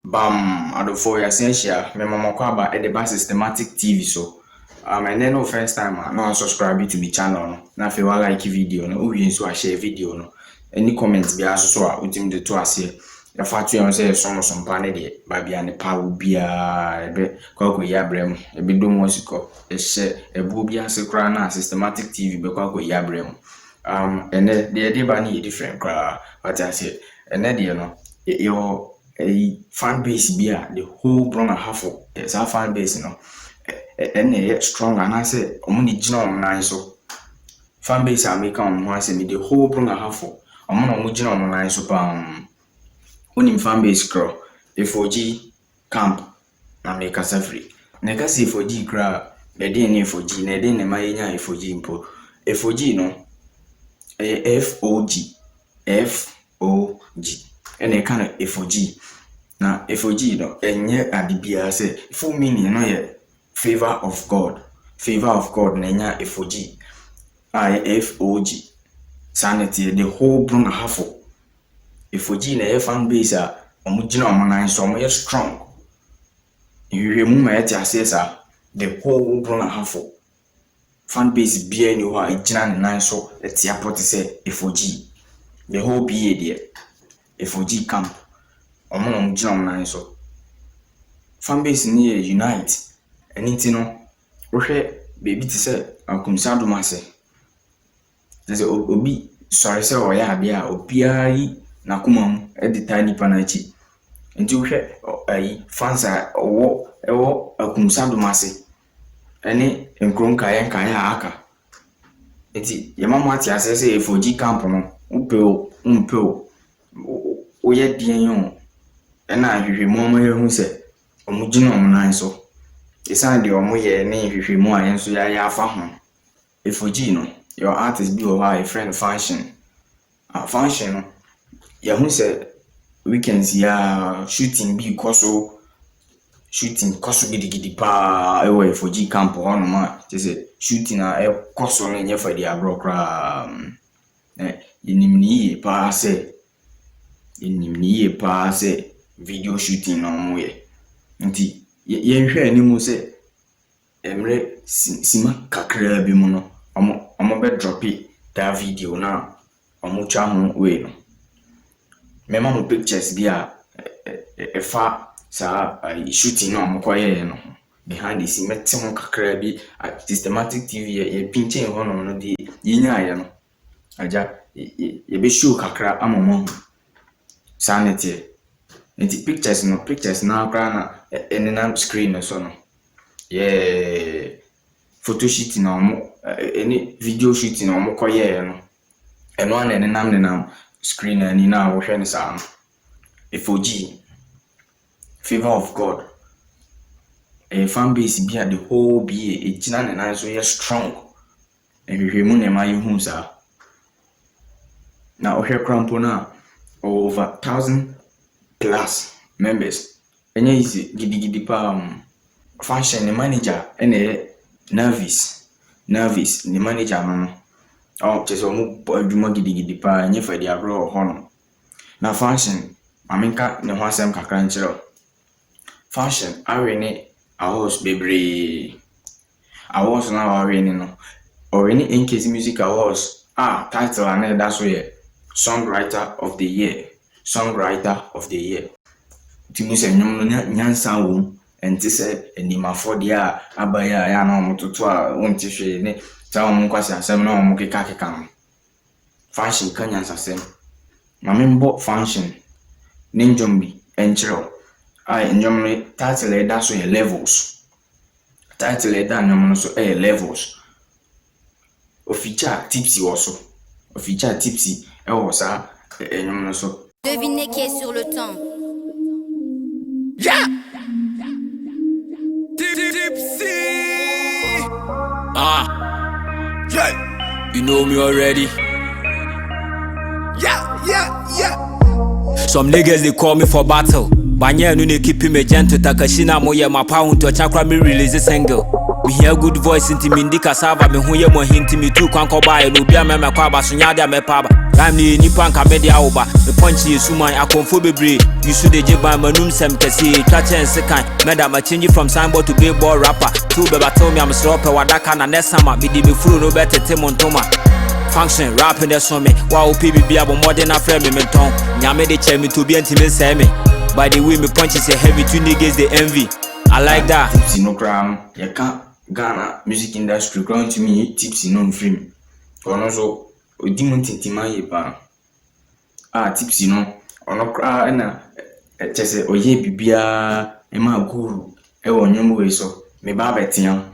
Bam, adofo ya sensia me mama kwa ba e de ba systematic TV so. And then no first time no subscribe to my channel no. Na fe wa like video no, we nso a share video no. Any comments bi aso so a utim de to ase. Ya fa to yon say some pa ne de ba bia ne pa wo bia ebe kwa ya brem. Ebe do mo siko e she ebu bia se kra na systematic TV be kwa ya brem. And the ba ni different kra. What I say. And then no your a fan base be the whole brong a half it's our fan base no and strong and I say only genome nine so fan base I make on once me the whole brong a half I'm on genome nine so only fan base grow the 4G camp na make us free neka say 4G gra the day near 4G na day na my 4G impo a 4G no a FOG and a kind of FOG. Now, FOG, no, and yet at the BR say, full meaning, no, yet favor of God, Nanya FOG, IFOG, sanity, the whole brung half. FOG, na fan base, omujino man, so more strong. You remove my says, the whole brung half. Fan base, be any who are a nine so, let's see, I say FOG, the whole BA there. FOG camp omo genome nine so fan base ni unite anything no wohwe baby ti say akumsa domase say obi sorry say oya ade a obia yi nakomam edita nipa na chi nti wohwe ayi fans a ewo akumsa domase ene nkronka yenka aka nti yemama ati ase say FOG camp no umpeo oye dien yon na hwehwemu ma yehu se omugina omunan so isan de omoye ne hwehwemu a yenso ya afa ho FOG no your artist be over a friend function no yehu se weekends ya shooting bi koso gidigidi pa ewe FOG camp ono ma say shooting a koso no nye fa dia bro kra inimni pa se video shooting no moye nti yenhwe animu se emre sima kakra bi mu no omo be drop that video na omo twa ho we no mema mo pictures bi a efa sa shooting no omo kwaye no behind the scene meti ho kakra bi systematic TV ye pinche ho no de yinya ye no aja ye be show kakra amomo sanity nti pictures na kra na enenam screen so no photo shoot na omo any video shoot na omo koye no eno an enenam screen ani na wo hwe ne sa FOG favor of God a fan base be at the whole be a gina na so strong and we mu ne ma yehu sa na ohwe krampo na over 1,000 plus members enye easy gidi pa function manager ene nervis ni manager no cheso mu adwuma gidi pa enye fa dia bro hono na function aminka ne ho asem kakra nchiro function arene awards bebre awards na arene no already in case music awards title and that's where songwriter of the year timu se nyom no nyansa wo enti se enimafo dia abaya ya na omototo a wonti hwe ne ta omo kwase asem na omo keka no function kan nyansa sem mamembo function ninjombi enchiro njom no title da so levels title da nyom no so levels official tipsy also official tipsy ça nyom no so devinez qui est sur le temps. Yeah. Tipsy. Yeah. You know me already. Yeah. Some niggas they call me for battle. Banya no ne keep me gentle. Takashina moye my pound to chakra me release a single. Me hear good voice into me ndi cassava me hu ye mo hinti me tu kwan ko bae no bia me kwa ba so nya dia me pa ba ram ni nipa nka me dia wo ba me punch yesu man akonfo bebre you should dey ban manum sem kesi twa chen sekan me da ma change from signboard to billboard rapper tu be ba tell me am slow pe wadaka na next summer me di me furu no betete montoma function rapping that song me wow PBB abo modern afre me menton nyame de che me to be anti me say me by the way me punch is heavy two niggas they envy I like that tipsy no cram you can't Ghana music industry ground to me tipsy no film ono so odi mo tintima ye pa tipsy no ono kra na chese oye bibia e ma guru e wonwom we so me ba betia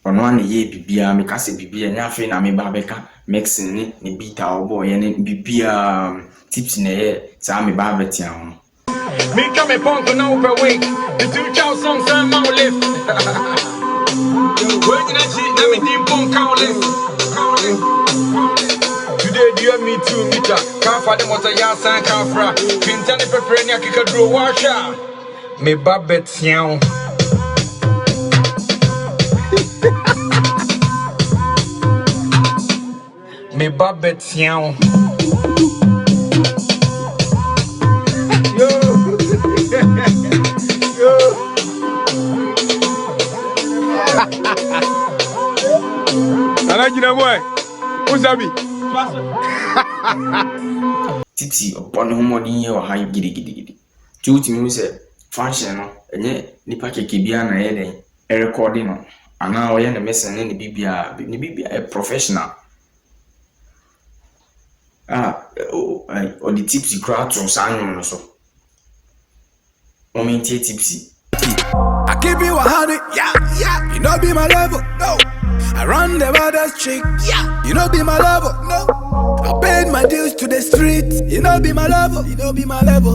ono an ye bibia me ka se bibia nya fe na me ba beka mixing ni beat a obo ye ne bibia tipsy na ye sa me ba betia ho me come punk now per week the 2000 songs and now live when you see na me dim punk countless today dear me too meter can't find the motor ya san kafra pintani pepper ni akika draw washa me babet sian me babet sian yo Alajina boy Uzabi tipsy upon homodin ye wa high gidi tuti mu se function no enye nipa keke bia na ye den recording no ana o ye na mesen ne bibia a professional o the tipsy crowd to sanyo no so moment tipsy I keep you 100, yeah. You know be my level, no. I run the baddest chick, yeah. You know be my level, no. I paid my dues to the street, you know be my level,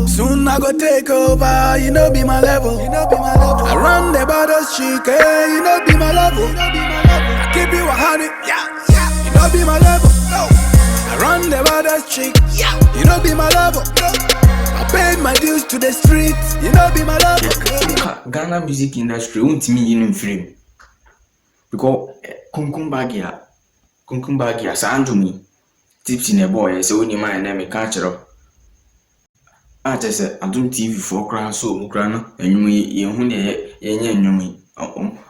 Soon I go take over, you know be my level, I run the baddest chick, you know be my level, I keep you 100, yeah. You know be my level, no. I run the baddest chick, yeah. You know be my level, no. I paid my dues to the street, you know be my level. Ghana music industry won't me in frame because kunkumbagia sandu me tipsy ne boy so ni man na me catch up say adum TV for kran so mu kran no enwum ye hu ne ye nya enwum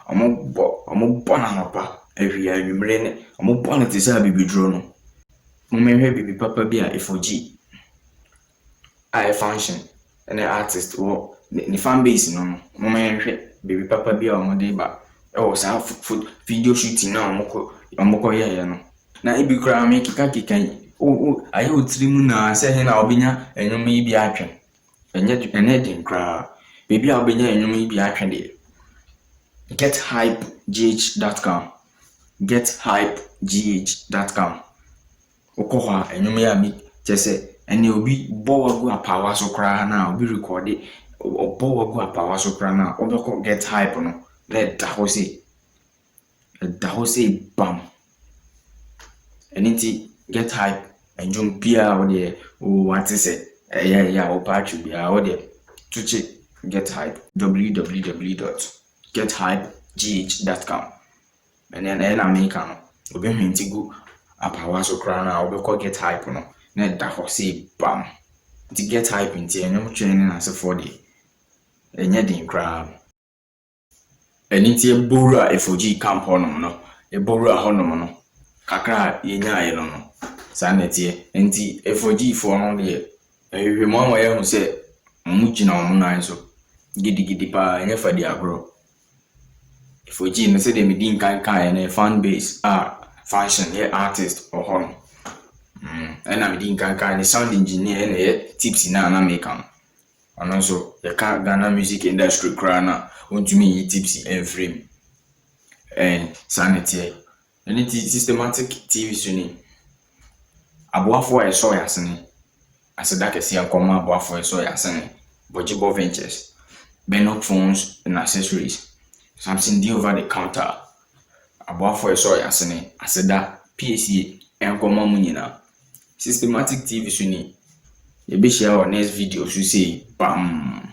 omo bona no pa ehwia enwumre ne omo bona te say bibidro no mo mehwe bibi papa bi a efoji I function and an artist or the fan base no moment baby papa be on day ba food video shooting now moko ya no na ibi kra make kika ayi otrim na say he na obinya enwom yi bi atwen enye din kra baby obinya enwom yi bi atwen de gethypegh.com okoha enwom ya mi chese ene obi bowagu apawa so kra na obi record it bowagu apawa so kra na obeko get hype no let da hose bam anything get hype enjum bia o de what say ya o patch bia o de tuche get hype www.gethypegh.com and then America no obi hwentigu apawa so kra na obeko get hype no na da ho say bam to get hype into enyom training as for the enye din kra eniti ebora efoji camp honom no ebora honom no kakra yenya aye no sanetie enti efoji fo no de ehwehwemu ama ye hu se omugina omunan so gidi pa enye fadi agro efoji no se de medin kan na fan base function ye artist or honom and I'm doing the sound engineer and tipsy na make am. And also the Ghana music industry crana want to me tipsy and frame and sanity. And it is systematic TV suni. Abuafo I saw yasene. I said that I see a comma abuafo I saw yasene. Bojibo Ventures, Benok phones and accessories. Something deal over the counter. Abuafo I saw yasene. I said that PSA and comma munina. Systematic TV suni. You be share our next video to say bam.